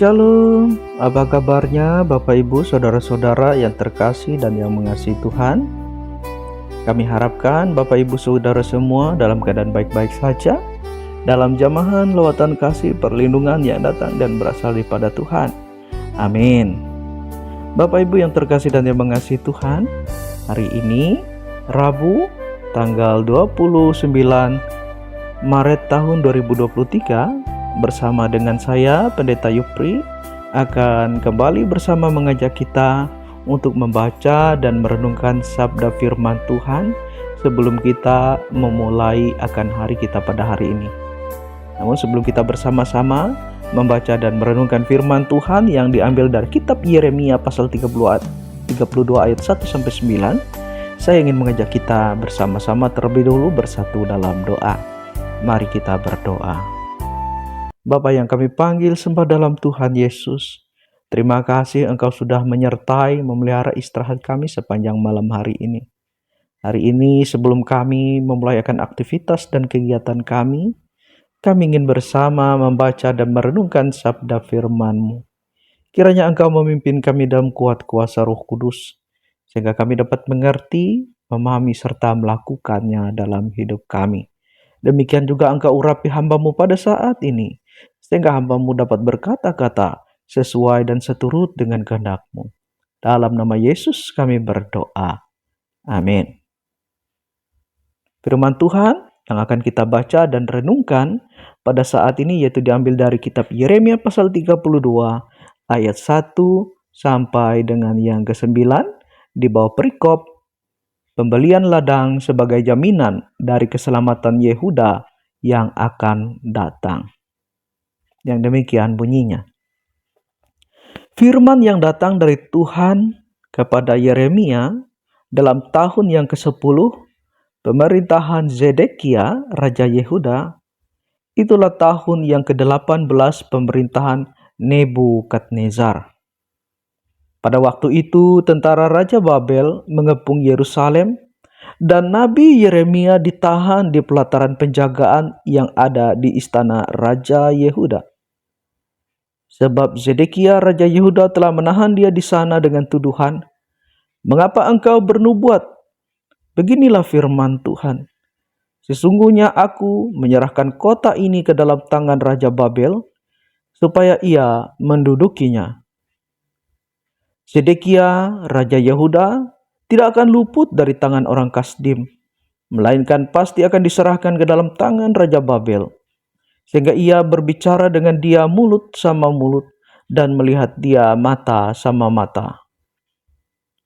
Shalom, apa kabarnya Bapak Ibu Saudara-saudara yang terkasih dan yang mengasihi Tuhan? Kami harapkan Bapak Ibu Saudara semua dalam keadaan baik-baik saja, dalam jamahan lawatan kasih perlindungan yang datang dan berasal daripada Tuhan. Amin. Bapak Ibu yang terkasih dan yang mengasihi Tuhan, hari ini Rabu tanggal 29 Maret tahun 2023, bersama dengan saya, Pendeta Yupri, akan kembali bersama mengajak kita untuk membaca dan merenungkan sabda firman Tuhan sebelum kita memulai akan hari kita pada hari ini. Namun sebelum kita bersama-sama membaca dan merenungkan firman Tuhan yang diambil dari kitab Yeremia pasal 32 ayat 1-9, saya ingin mengajak kita bersama-sama terlebih dahulu bersatu dalam doa. Mari kita berdoa. Bapa yang kami panggil sembah dalam Tuhan Yesus, terima kasih Engkau sudah menyertai memelihara istirahat kami sepanjang malam hari ini. Hari ini sebelum kami memulai akan aktivitas dan kegiatan kami ingin bersama membaca dan merenungkan sabda firman-Mu. Kiranya Engkau memimpin kami dalam kuat kuasa Roh Kudus, sehingga kami dapat mengerti, memahami serta melakukannya dalam hidup kami. Demikian juga Engkau urapi hamba-Mu pada saat ini, sehingga hamba-Mu dapat berkata-kata sesuai dan seturut dengan kehendak-Mu. Dalam nama Yesus kami berdoa. Amin. Firman Tuhan yang akan kita baca dan renungkan pada saat ini yaitu diambil dari kitab Yeremia pasal 32 ayat 1 sampai dengan yang ke-9 di bawah perikop pembelian ladang sebagai jaminan dari keselamatan Yehuda yang akan datang. Yang demikian bunyinya. Firman yang datang dari Tuhan kepada Yeremia dalam tahun yang ke-10 pemerintahan Zedekia, Raja Yehuda, itulah tahun yang ke-18 pemerintahan Nebukadnezar. Pada waktu itu tentara Raja Babel mengepung Yerusalem dan Nabi Yeremia ditahan di pelataran penjagaan yang ada di istana Raja Yehuda. Sebab Zedekia Raja Yehuda telah menahan dia di sana dengan tuduhan, "Mengapa engkau bernubuat? Beginilah firman Tuhan. Sesungguhnya aku menyerahkan kota ini ke dalam tangan Raja Babel, supaya ia mendudukinya." Zedekia Raja Yehuda tidak akan luput dari tangan orang Kasdim, melainkan pasti akan diserahkan ke dalam tangan Raja Babel, sehingga ia berbicara dengan dia mulut sama mulut dan melihat dia mata sama mata.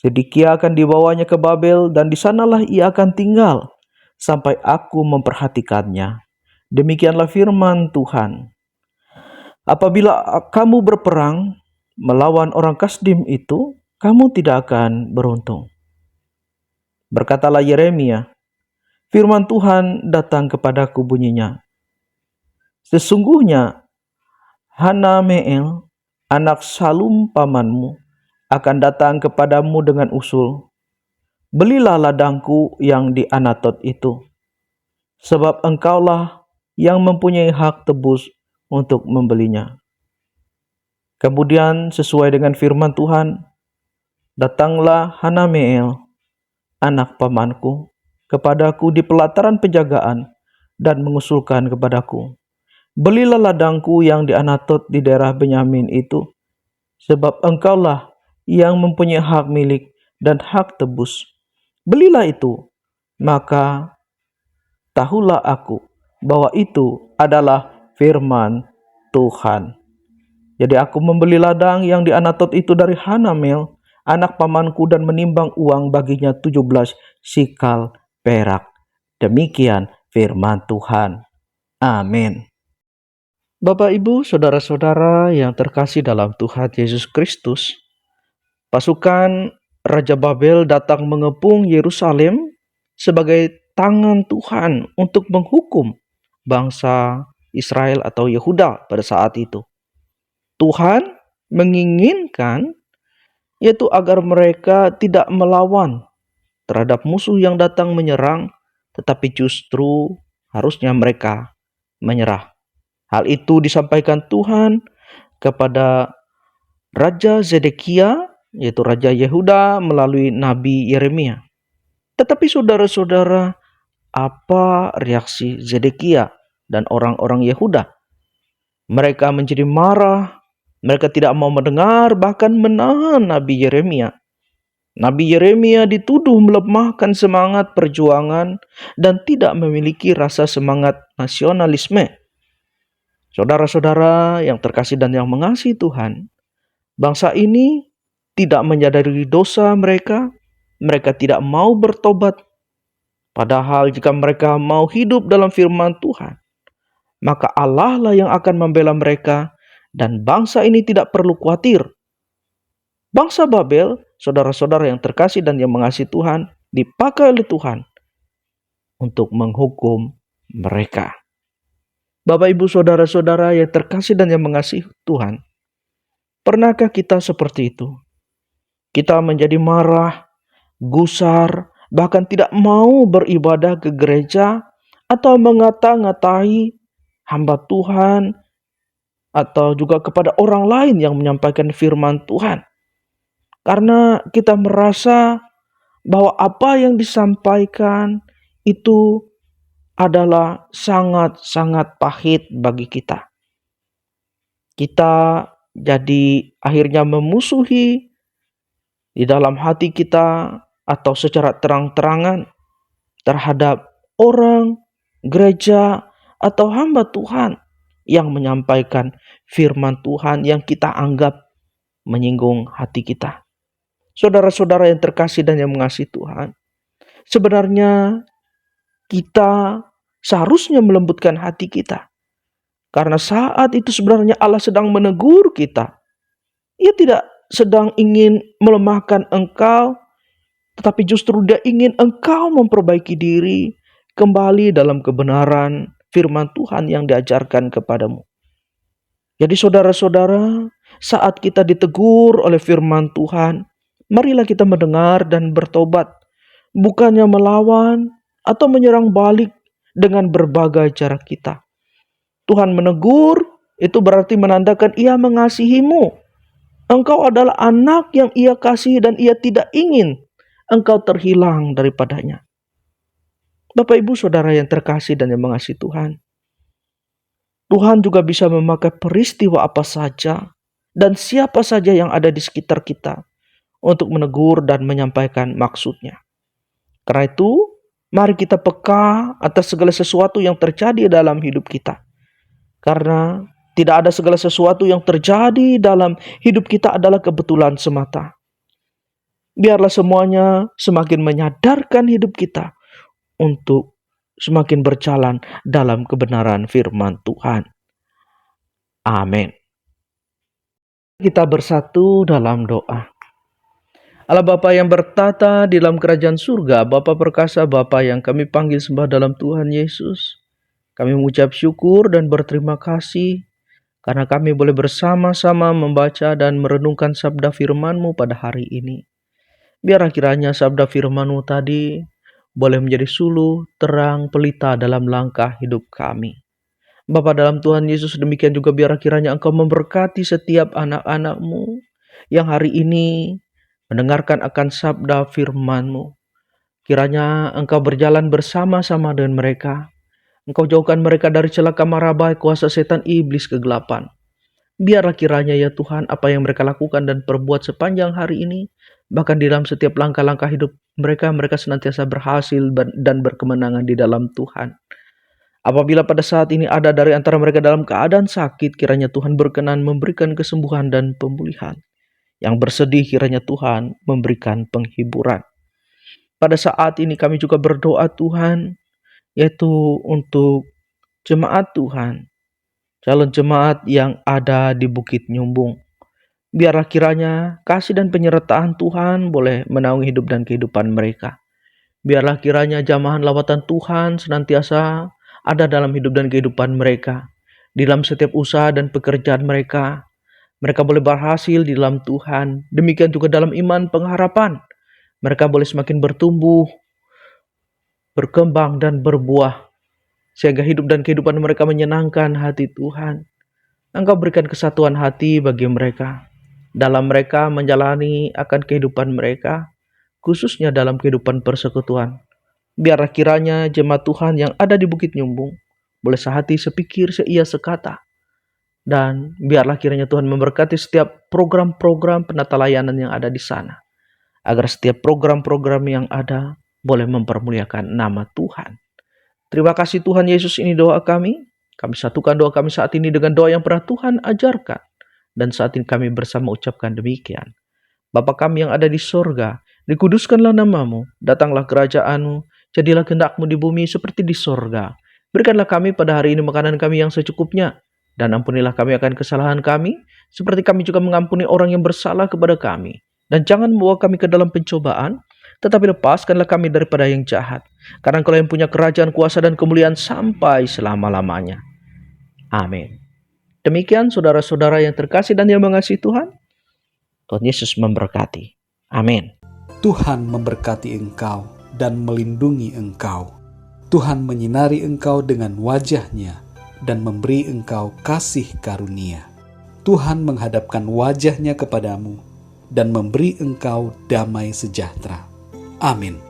Zedekia akan dibawanya ke Babel dan di sanalah ia akan tinggal sampai aku memperhatikannya. Demikianlah firman Tuhan. Apabila kamu berperang melawan orang Kasdim itu, kamu tidak akan beruntung. Berkatalah Yeremia, firman Tuhan datang kepadaku bunyinya, "Sesungguhnya Hanameel, anak Salum pamanmu, akan datang kepadamu dengan usul, 'Belilah ladangku yang di Anatot itu, sebab engkaulah yang mempunyai hak tebus untuk membelinya.' Kemudian sesuai dengan firman Tuhan, datanglah Hanameel, anak pamanku, kepadaku di pelataran penjagaan dan mengusulkan kepadaku, 'Belilah ladangku yang di Anatot di daerah Benyamin itu, sebab engkaulah yang mempunyai hak milik dan hak tebus. Belilah itu, maka tahulah aku bahwa itu adalah firman Tuhan.' Jadi aku membeli ladang yang di Anatot itu dari Hanameel, anak pamanku, dan menimbang uang baginya 17 sikal perak. Demikian firman Tuhan. Amin. Bapak, Ibu, Saudara-saudara yang terkasih dalam Tuhan Yesus Kristus, pasukan Raja Babel datang mengepung Yerusalem sebagai tangan Tuhan untuk menghukum bangsa Israel atau Yehuda pada saat itu. Tuhan menginginkan yaitu agar mereka tidak melawan terhadap musuh yang datang menyerang, tetapi justru harusnya mereka menyerah. Hal itu disampaikan Tuhan kepada Raja Zedekia, yaitu Raja Yehuda melalui Nabi Yeremia. Tetapi saudara-saudara, apa reaksi Zedekia dan orang-orang Yehuda? Mereka menjadi marah, mereka tidak mau mendengar, bahkan menahan Nabi Yeremia. Nabi Yeremia dituduh melemahkan semangat perjuangan dan tidak memiliki rasa semangat nasionalisme. Saudara-saudara yang terkasih dan yang mengasihi Tuhan, bangsa ini tidak menyadari dosa mereka, mereka tidak mau bertobat. Padahal jika mereka mau hidup dalam firman Tuhan, maka Allah lah yang akan membela mereka dan bangsa ini tidak perlu khawatir. Bangsa Babel, saudara-saudara yang terkasih dan yang mengasihi Tuhan, dipakai oleh Tuhan untuk menghukum mereka. Bapak, Ibu, saudara-saudara yang terkasih dan yang mengasihi Tuhan, pernahkah kita seperti itu? Kita menjadi marah, gusar, bahkan tidak mau beribadah ke gereja atau mengata-ngatai hamba Tuhan atau juga kepada orang lain yang menyampaikan firman Tuhan. Karena kita merasa bahwa apa yang disampaikan itu adalah sangat-sangat pahit bagi kita. Kita jadi akhirnya memusuhi di dalam hati kita atau secara terang-terangan terhadap orang, gereja, atau hamba Tuhan yang menyampaikan firman Tuhan yang kita anggap menyinggung hati kita. Saudara-saudara yang terkasih dan yang mengasihi Tuhan, sebenarnya kita seharusnya melembutkan hati kita. Karena saat itu sebenarnya Allah sedang menegur kita. Ia tidak sedang ingin melemahkan engkau, tetapi justru Dia ingin engkau memperbaiki diri kembali dalam kebenaran firman Tuhan yang diajarkan kepadamu. Jadi saudara-saudara, saat kita ditegur oleh firman Tuhan, marilah kita mendengar dan bertobat, bukannya melawan atau menyerang balik dengan berbagai cara kita. Tuhan menegur, itu berarti menandakan Ia mengasihimu. Engkau adalah anak yang Ia kasihi dan Ia tidak ingin engkau terhilang daripadanya. Bapak, Ibu, saudara yang terkasih dan yang mengasihi Tuhan, Tuhan juga bisa memakai peristiwa apa saja dan siapa saja yang ada di sekitar kita untuk menegur dan menyampaikan maksudnya. Karena itu, mari kita peka atas segala sesuatu yang terjadi dalam hidup kita. Karena tidak ada segala sesuatu yang terjadi dalam hidup kita adalah kebetulan semata. Biarlah semuanya semakin menyadarkan hidup kita untuk semakin berjalan dalam kebenaran firman Tuhan. Amin. Kita bersatu dalam doa. Allah Bapa yang bertata di dalam kerajaan surga, Bapa perkasa, Bapa yang kami panggil sembah dalam Tuhan Yesus, kami mengucap syukur dan berterima kasih karena kami boleh bersama-sama membaca dan merenungkan sabda firman-Mu pada hari ini. Biarlah kiranya sabda firman-Mu tadi boleh menjadi suluh, terang, pelita dalam langkah hidup kami. Bapa dalam Tuhan Yesus, demikian juga biarlah kiranya Engkau memberkati setiap anak-anak-Mu yang hari ini mendengarkan akan sabda firman-Mu. Kiranya Engkau berjalan bersama-sama dengan mereka. Engkau jauhkan mereka dari celaka marabai kuasa setan iblis kegelapan. Biarlah kiranya ya Tuhan apa yang mereka lakukan dan perbuat sepanjang hari ini, bahkan di dalam setiap langkah-langkah hidup mereka senantiasa berhasil dan berkemenangan di dalam Tuhan. Apabila pada saat ini ada dari antara mereka dalam keadaan sakit, kiranya Tuhan berkenan memberikan kesembuhan dan pemulihan. Yang bersedih kiranya Tuhan memberikan penghiburan. Pada saat ini kami juga berdoa Tuhan, yaitu untuk jemaat Tuhan, calon jemaat yang ada di Bukit Nyumbung. Biarlah kiranya kasih dan penyertaan Tuhan boleh menaungi hidup dan kehidupan mereka. Biarlah kiranya jamahan lawatan Tuhan senantiasa ada dalam hidup dan kehidupan mereka. Di dalam setiap usaha dan pekerjaan mereka, mereka boleh berhasil di dalam Tuhan. Demikian juga dalam iman pengharapan, mereka boleh semakin bertumbuh, berkembang dan berbuah, sehingga hidup dan kehidupan mereka menyenangkan hati Tuhan. Engkau berikan kesatuan hati bagi mereka, dalam mereka menjalani akan kehidupan mereka, khususnya dalam kehidupan persekutuan. Biarlah kiranya jemaat Tuhan yang ada di Bukit Nyumbung boleh sehati, sepikir, seia, sekata. Dan biarlah kiranya Tuhan memberkati setiap program-program penata layanan yang ada di sana. Agar setiap program-program yang ada boleh mempermuliakan nama Tuhan. Terima kasih Tuhan Yesus, ini doa kami. Kami satukan doa kami saat ini dengan doa yang pernah Tuhan ajarkan. Dan saat ini kami bersama ucapkan demikian. Bapa kami yang ada di sorga, dikuduskanlah namamu, datanglah kerajaanmu, jadilah kehendak-mu di bumi seperti di sorga. Berikanlah kami pada hari ini makanan kami yang secukupnya, dan ampunilah kami akan kesalahan kami, seperti kami juga mengampuni orang yang bersalah kepada kami. Dan jangan membawa kami ke dalam pencobaan, tetapi lepaskanlah kami daripada yang jahat. Karena Engkau yang punya kerajaan, kuasa, dan kemuliaan sampai selama-lamanya. Amin. Demikian saudara-saudara yang terkasih dan yang mengasihi Tuhan, Tuhan Yesus memberkati. Amin. Tuhan memberkati engkau dan melindungi engkau. Tuhan menyinari engkau dengan wajah-Nya dan memberi engkau kasih karunia. Tuhan menghadapkan wajah-Nya kepadamu dan memberi engkau damai sejahtera. Amin.